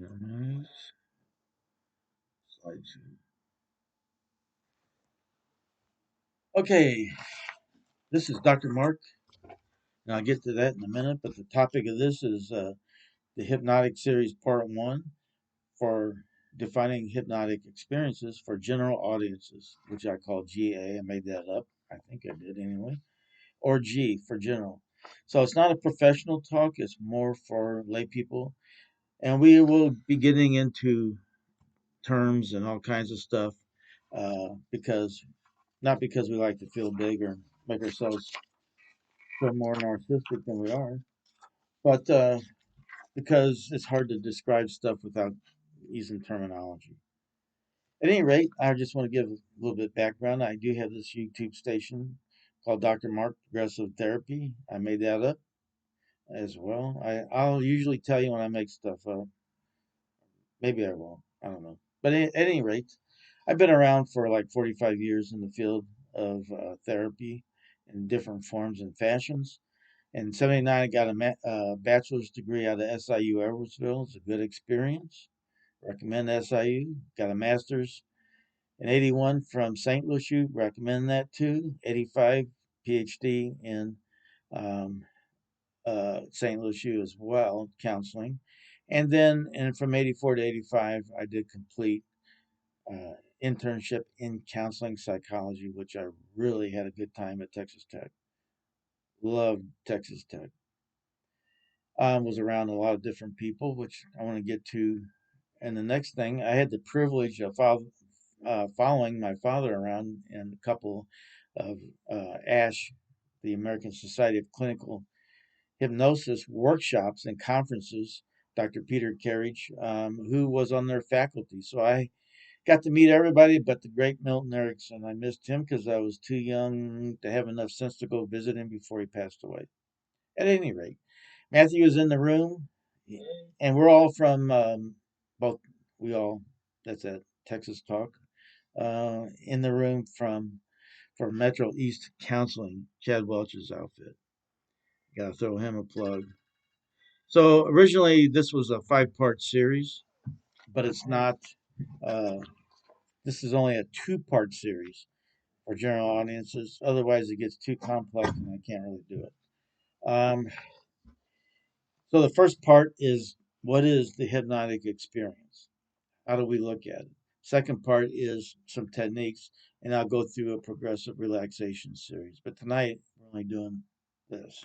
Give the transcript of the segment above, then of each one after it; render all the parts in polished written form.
Alright, slideshow. Okay, this is Dr. Mark, and I'll get to that in a minute. But the topic of this is the Hypnotic Series Part 1 for defining hypnotic experiences for general audiences, which I call GA. I made that up. I think I did anyway. Or G for general. So it's not a professional talk, it's more for lay people. And we will be getting into terms and all kinds of stuff because not because we like to feel big or make ourselves feel more narcissistic than we are, but because it's hard to describe stuff without using terminology. At any rate, I just want to give a little bit of background. I do have this YouTube station called Dr. Mark Progressive Therapy. I made that up as well. I'll usually tell you when I make stuff up. Maybe I will. I don't know. But at any rate, I've been around for like 45 years in the field of therapy in different forms and fashions. In '79, I got a bachelor's degree out of SIU Edwardsville. It's a good experience. Recommend SIU. Got a master's in '81 from St. Lucie. Recommend that too. '85, PhD in um, St. Lucie as well, counseling. And from '84 to '85, I did complete internship in counseling psychology, which I really had a good time at Texas Tech. Loved Texas Tech. Was around a lot of different people, which I want to get to. And the next thing, I had the privilege of following my father around in a couple of ASH, the American Society of Clinical Hypnosis workshops and conferences. Dr. Peter Carriage, who was on their faculty. So I got to meet everybody but the great Milton Erickson. I missed him because I was too young to have enough sense to go visit him before he passed away. At any rate, Matthew is in the room, and we're all from both. We all that's at Texas Talk in the room from for Metro East Counseling, Chad Welch's outfit. Got to throw him a plug. So originally this was a 5-part series, but it's not. Uh, this is only a 2-part series for general audiences. Otherwise, it gets too complex and I can't really do it. So the first part is what is the hypnotic experience? How do we look at it? Second part is some techniques, and I'll go through a progressive relaxation series. But tonight we're only doing this.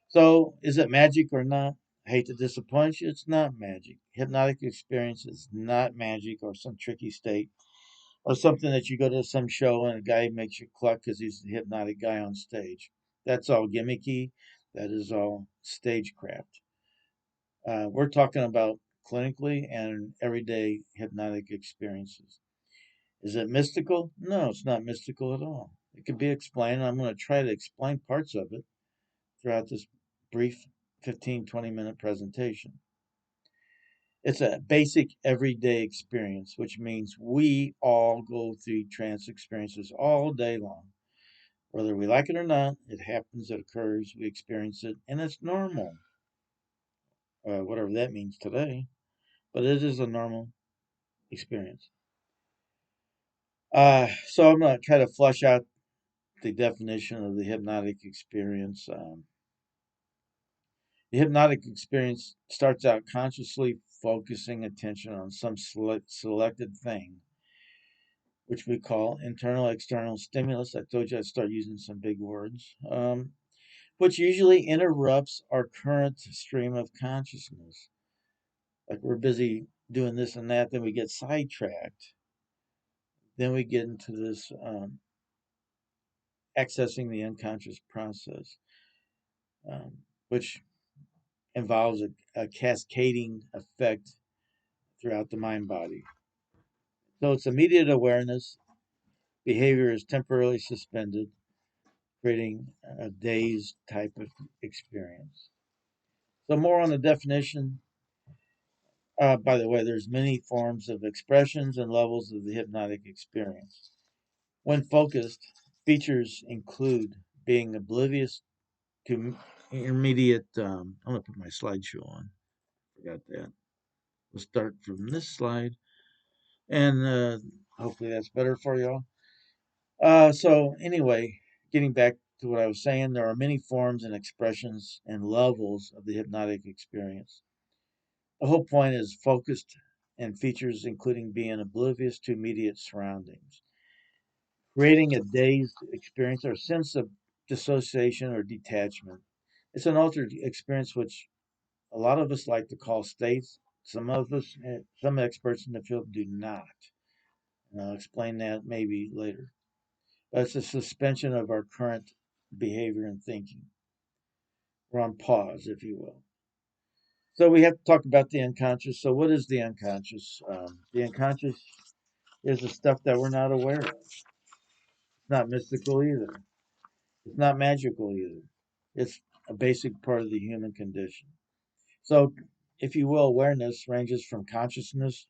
So is it magic or not? I hate to disappoint you, it's not magic. Hypnotic experience is not magic or some tricky state or something that you go to some show and a guy makes you cluck because he's the hypnotic guy on stage. That's all gimmicky. That is all stagecraft. We're talking about clinically and everyday hypnotic experiences. Is it mystical? No, it's not mystical at all. It can be explained. I'm going to try to explain parts of it throughout this brief 15, 20-minute presentation. It's a basic everyday experience, which means we all go through trance experiences all day long. Whether we like it or not, it happens, it occurs, we experience it, and it's normal, whatever that means today, but it is a normal experience. So I'm going to try to flush out the definition of the hypnotic experience. The hypnotic experience starts out consciously focusing attention on some selected thing, which we call internal external stimulus. I told you I'd start using some big words, which usually interrupts our current stream of consciousness. Like we're busy doing this and that, then we get sidetracked. Then we get into this accessing the unconscious process, which involves a cascading effect throughout the mind body. So it's immediate awareness. Behavior is temporarily suspended, creating a dazed type of experience. So more on the definition. By the way, there's many forms of expressions and levels of the hypnotic experience. When focused, features include being oblivious to intermediate. I'm going to put my slideshow on. Forgot that. We'll start from this slide, and hopefully that's better for y'all. So anyway, getting back to what I was saying, there are many forms and expressions and levels of the hypnotic experience. The whole point is focused and features including being oblivious to immediate surroundings, creating a dazed experience or sense of dissociation or detachment. It's an altered experience which a lot of us like to call states. Some of us, some experts in the field do not. And I'll explain that maybe later. But it's a suspension of our current behavior and thinking. We're on pause, if you will. So we have to talk about the unconscious. So what is the unconscious? The unconscious is the stuff that we're not aware of. It's not mystical either. It's not magical either. It's a basic part of the human condition. So, if you will, awareness ranges from consciousness,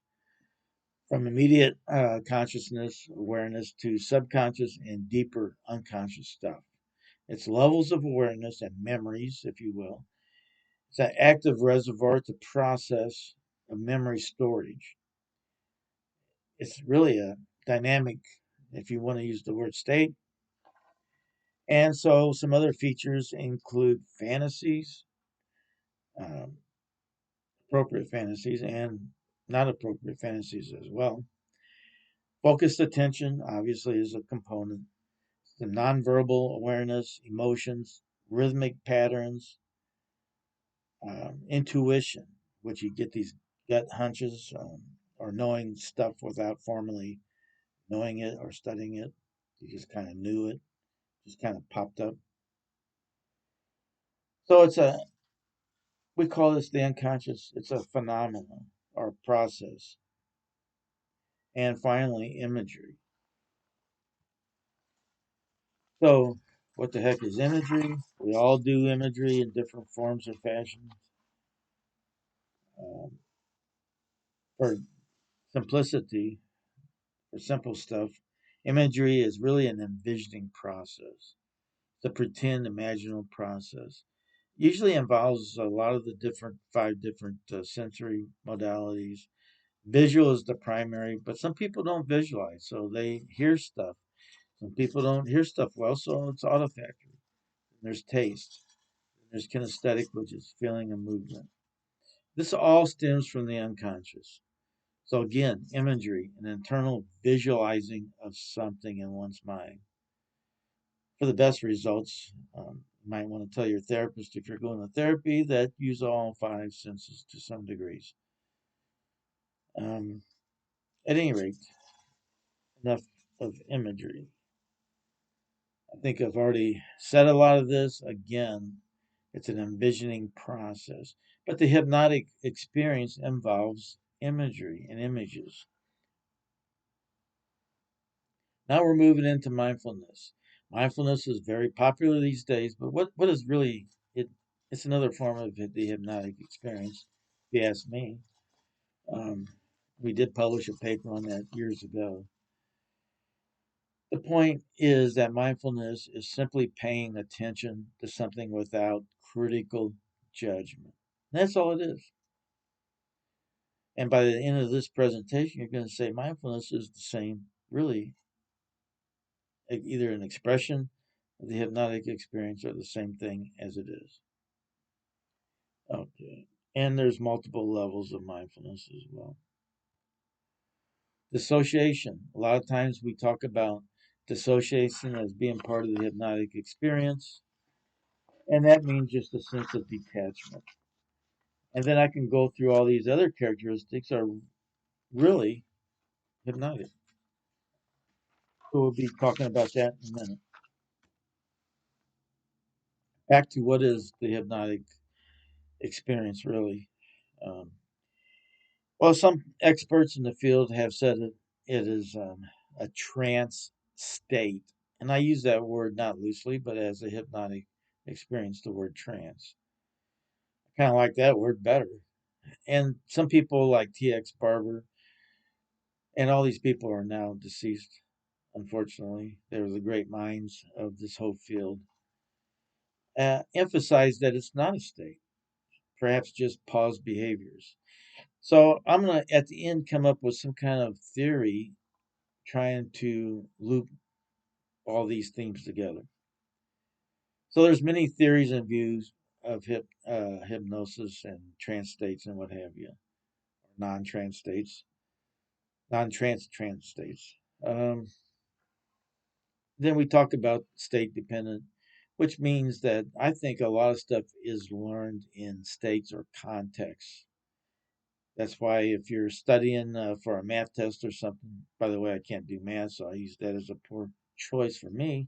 from immediate consciousness awareness to subconscious and deeper unconscious stuff. It's levels of awareness and memories, if you will. It's an active reservoir to process of memory storage. It's really a dynamic, if you want to use the word state. And so some other features include fantasies, um, appropriate fantasies, and not appropriate fantasies as well. Focused attention, obviously, is a component. The nonverbal awareness, emotions, rhythmic patterns, intuition, which you get these gut hunches or knowing stuff without formally knowing it or studying it. You just kind of knew it, just kind of popped up. So we call this the unconscious. It's a phenomenon or process. And finally, imagery. So, what the heck is imagery? We all do imagery in different forms or fashions. Um, for simplicity, for simple stuff, imagery is really an envisioning process. It's a pretend imaginal process. Usually involves a lot of the five different sensory modalities. Visual is the primary, but some people don't visualize, so they hear stuff. Some people don't hear stuff well, so it's olfactory. There's taste. There's kinesthetic, which is feeling and movement. This all stems from the unconscious. So again, imagery, an internal visualizing of something in one's mind. For the best results, you might want to tell your therapist if you're going to therapy that use all five senses to some degrees. Um, at any rate, enough of imagery. I think I've already said a lot of this. Again, it's an envisioning process. But the hypnotic experience involves imagery and images. Now we're moving into mindfulness. Mindfulness is very popular these days, but what is really it? It's another form of the hypnotic experience, if you ask me. Um, we did publish a paper on that years ago. The point is that mindfulness is simply paying attention to something without critical judgment. That's all it is. And by the end of this presentation, you're going to say mindfulness is the same, really, either an expression of the hypnotic experience or the same thing as it is. Okay. And there's multiple levels of mindfulness as well. Dissociation. A lot of times we talk about dissociation as being part of the hypnotic experience, and that means just a sense of detachment. And then I can go through all these other characteristics are really hypnotic. So we'll be talking about that in a minute. Back to what is the hypnotic experience really? Um, well, some experts in the field have said it is a trance state. And I use that word not loosely, but as a hypnotic experience, the word trance. I kind of like that word better. And some people like T.X. Barber, and all these people are now deceased, unfortunately. They were the great minds of this whole field. Emphasize that it's not a state, perhaps just paused behaviors. So I'm going to, at the end, come up with some kind of theory trying to loop all these themes together. So there's many theories and views of hypnosis and trance states and what have you, non-trance states, non-trance states. Then we talk about state dependent, which means that I think a lot of stuff is learned in states or contexts. That's why if you're studying for a math test or something, by the way, I can't do math, so I use that as a poor choice for me.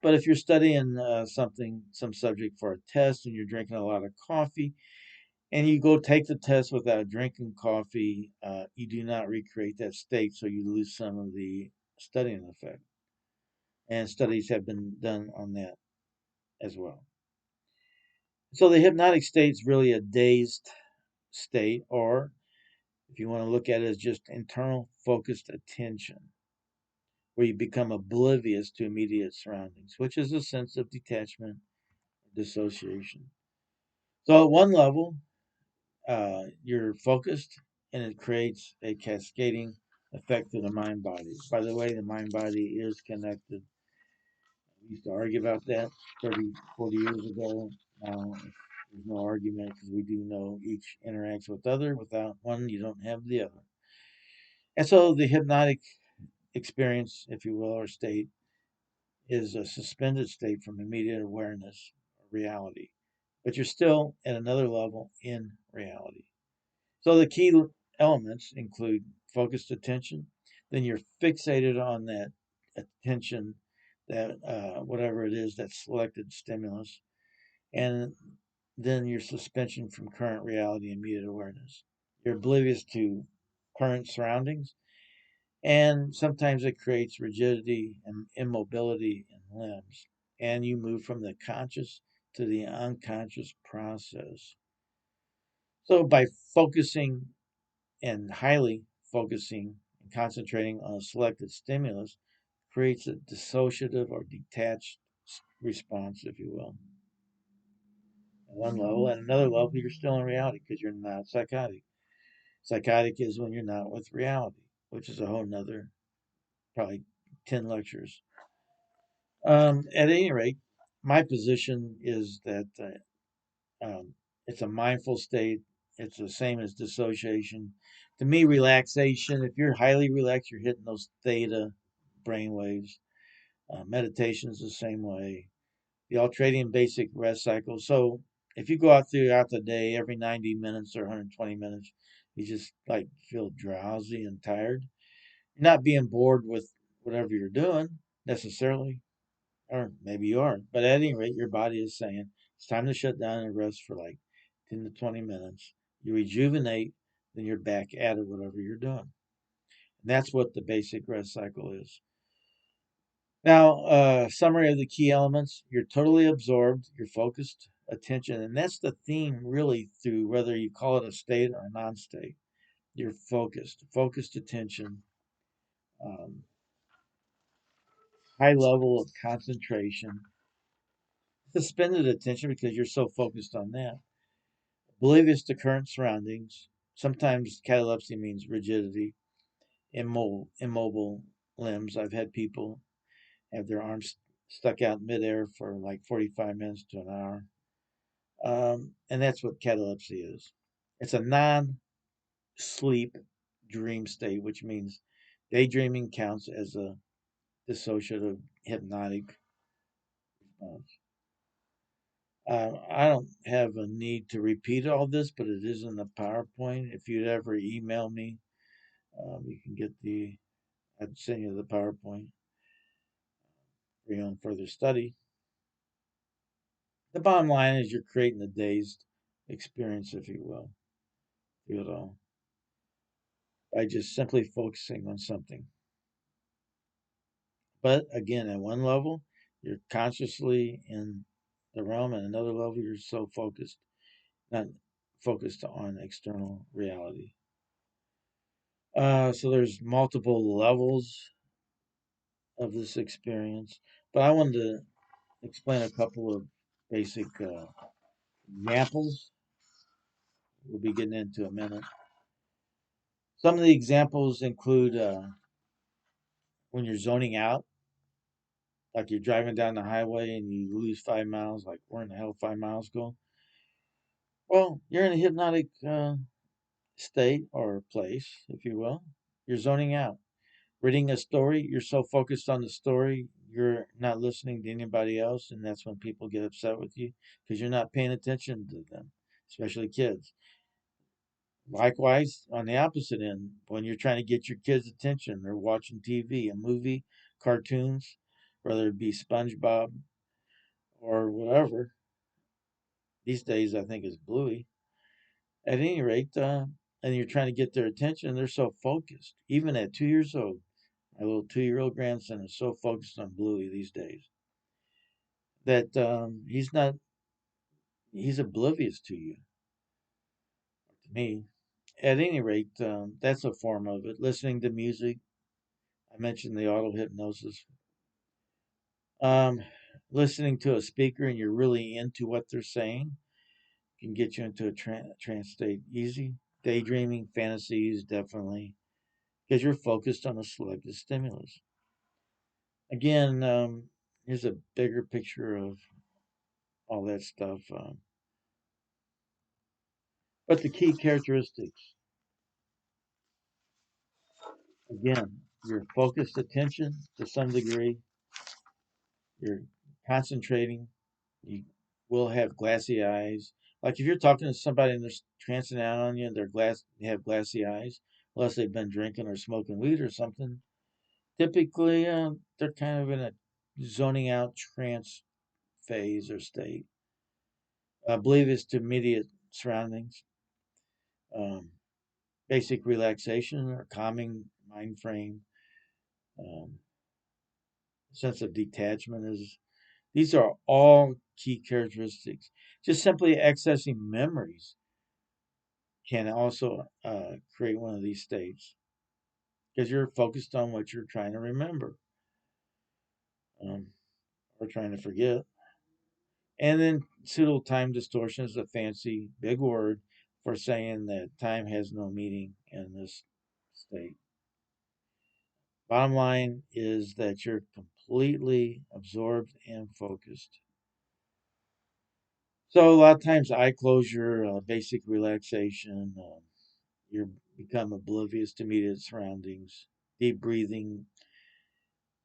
But if you're studying some subject for a test and you're drinking a lot of coffee and you go take the test without drinking coffee, you do not recreate that state, so you lose some of the studying effect. And studies have been done on that as well. So the hypnotic state is really a dazed state, or if you want to look at it as just internal focused attention, where you become oblivious to immediate surroundings, which is a sense of detachment, dissociation. So at one level, you're focused, and it creates a cascading effect to the mind body. By the way, the mind body is connected. We used to argue about that 30, 40 years ago. Now there's no argument because we do know each interacts with the other. Without one, you don't have the other. And so the hypnotic experience, if you will, or state, is a suspended state from immediate awareness of reality. But you're still at another level in reality. So the key elements include focused attention. Then you're fixated on that attention, that whatever it is, that selected stimulus, and then your suspension from current reality and immediate awareness. You're oblivious to current surroundings, and sometimes it creates rigidity and immobility in limbs. And you move from the conscious to the unconscious process. So by focusing and highly focusing and concentrating on a selected stimulus creates a dissociative or detached response, if you will. At one level, at another level, you're still in reality because you're not psychotic. Psychotic is when you're not with reality, which is a whole nother probably 10 lectures. At any rate, my position is that it's a mindful state. It's the same as dissociation. To me, relaxation, if you're highly relaxed, you're hitting those theta brain waves. Meditation is the same way. The ultradian basic rest cycle. So if you go out throughout the day, every 90 minutes or 120 minutes, you just like feel drowsy and tired. You're not being bored with whatever you're doing necessarily, or maybe you are. But at any rate, your body is saying it's time to shut down and rest for like 10 to 20 minutes. You rejuvenate, then you're back at it, whatever you're doing. And that's what the basic rest cycle is. Now, summary of the key elements. You're totally absorbed, you're focused attention, and that's the theme really through whether you call it a state or a non state. You're focused attention, um, high level of concentration, suspended attention because you're so focused on that. Oblivious to current surroundings. Sometimes catalepsy means rigidity, immobile limbs. I've had people have their arms stuck out midair for like 45 minutes to an hour. And that's what catalepsy is. It's a non sleep dream state, which means daydreaming counts as a dissociative hypnotic response. I don't have a need to repeat all this, but it is in the PowerPoint. If you'd ever email me, you can get I'd send you the PowerPoint for your own further study. The bottom line is you're creating a dazed experience, if you will, through it all, by just simply focusing on something. But again, at one level, you're consciously in the realm, and another level, you're so focused, not focused on external reality. So there's multiple levels of this experience, but I wanted to explain a couple of basic examples we'll be getting into in a minute. Some of the examples include when you're zoning out, like you're driving down the highway and you lose 5 miles, like where in the hell 5 miles go? Well, you're in a hypnotic state or place, if you will. You're zoning out. Reading a story, you're so focused on the story, you're not listening to anybody else, and that's when people get upset with you because you're not paying attention to them, especially kids. Likewise, on the opposite end, when you're trying to get your kids' attention, they're watching TV, a movie, cartoons, whether it be SpongeBob or whatever. These days, I think is Bluey. At any rate, and you're trying to get their attention, they're so focused. Even at 2 years old, my little 2-year-old grandson is so focused on Bluey these days that he's oblivious to you, to me. At any rate, that's a form of it. Listening to music. I mentioned the auto hypnosis. Um, Listening to a speaker and you're really into what they're saying can get you into a trance state easy. Daydreaming, fantasies, definitely, because you're focused on a selected stimulus. Again, here's a bigger picture of all that stuff. But the key characteristics, again, your focused attention to some degree, you're concentrating, you will have glassy eyes. Like if you're talking to somebody and they're trancing out on you and they have glassy eyes, unless they've been drinking or smoking weed or something, typically they're kind of in a zoning out trance phase or state. I believe it's to immediate surroundings. Um, Basic relaxation or calming mind frame, um, sense of detachment is these are all key characteristics. Just simply accessing memories can also create one of these states because you're focused on what you're trying to remember um, or trying to forget. And then pseudo time distortion is a fancy big word for saying that time has no meaning in this state. Bottom line is that you're completely absorbed and focused. So a lot of times eye closure, basic relaxation, you become oblivious to immediate surroundings. Deep breathing,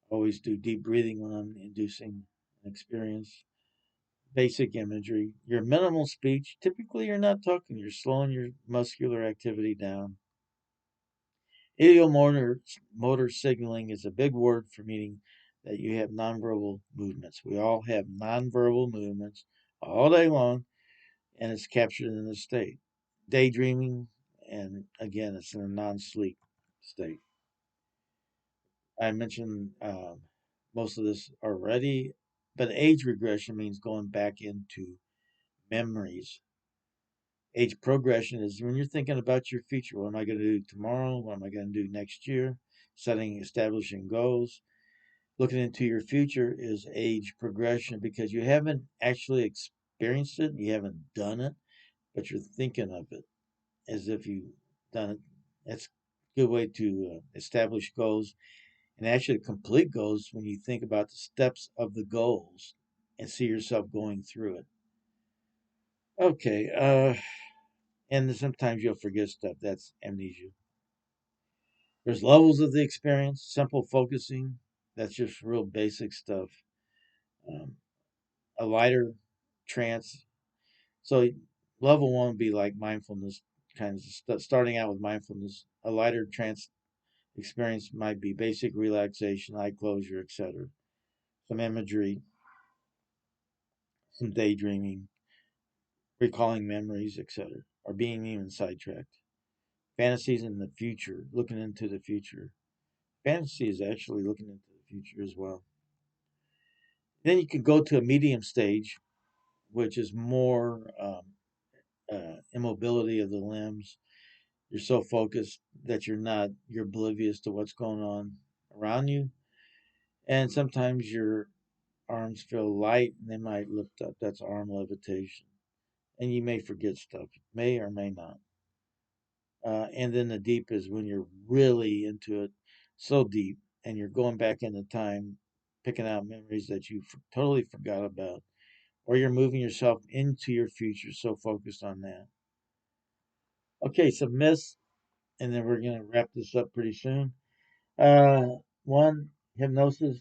always do deep breathing when I'm inducing an experience. Basic imagery. Your minimal speech, typically you're not talking, you're slowing your muscular activity down. Ideomotor signaling is a big word for meaning that you have nonverbal movements. We all have nonverbal movements all day long, and it's captured in this state. Daydreaming, and again, it's in a non sleep state. I mentioned most of this already, but age regression means going back into memories. Age progression is when you're thinking about your future. What am I going to do tomorrow? What am I going to do next year? Establishing goals. Looking into your future is age progression because you haven't actually experienced it, you haven't done it, but you're thinking of it as if you've done it. That's a good way to establish goals and actually complete goals when you think about the steps of the goals and see yourself going through it. Okay, and sometimes you'll forget stuff. That's amnesia. There's levels of the experience, simple focusing. That's just real basic stuff. Um, a lighter trance. So level one would be like mindfulness kinds of stuff. Starting out with mindfulness, a lighter trance experience might be basic relaxation, eye closure, etc. Some imagery, some daydreaming, recalling memories, etc., or being even sidetracked. Fantasies in the future, looking into the future. Fantasy is actually looking into the future as well. Then you can go to a medium stage, which is more immobility of the limbs. You're so focused that you're oblivious to what's going on around you. And sometimes your arms feel light and they might lift up. That's arm levitation. And you may forget stuff, may or may not. And then the deep is when you're really into it, so deep, and you're going back into time, picking out memories that you totally forgot about, or you're moving yourself into your future, so focused on that. Okay, so myths, and then we're going to wrap this up pretty soon. One, hypnosis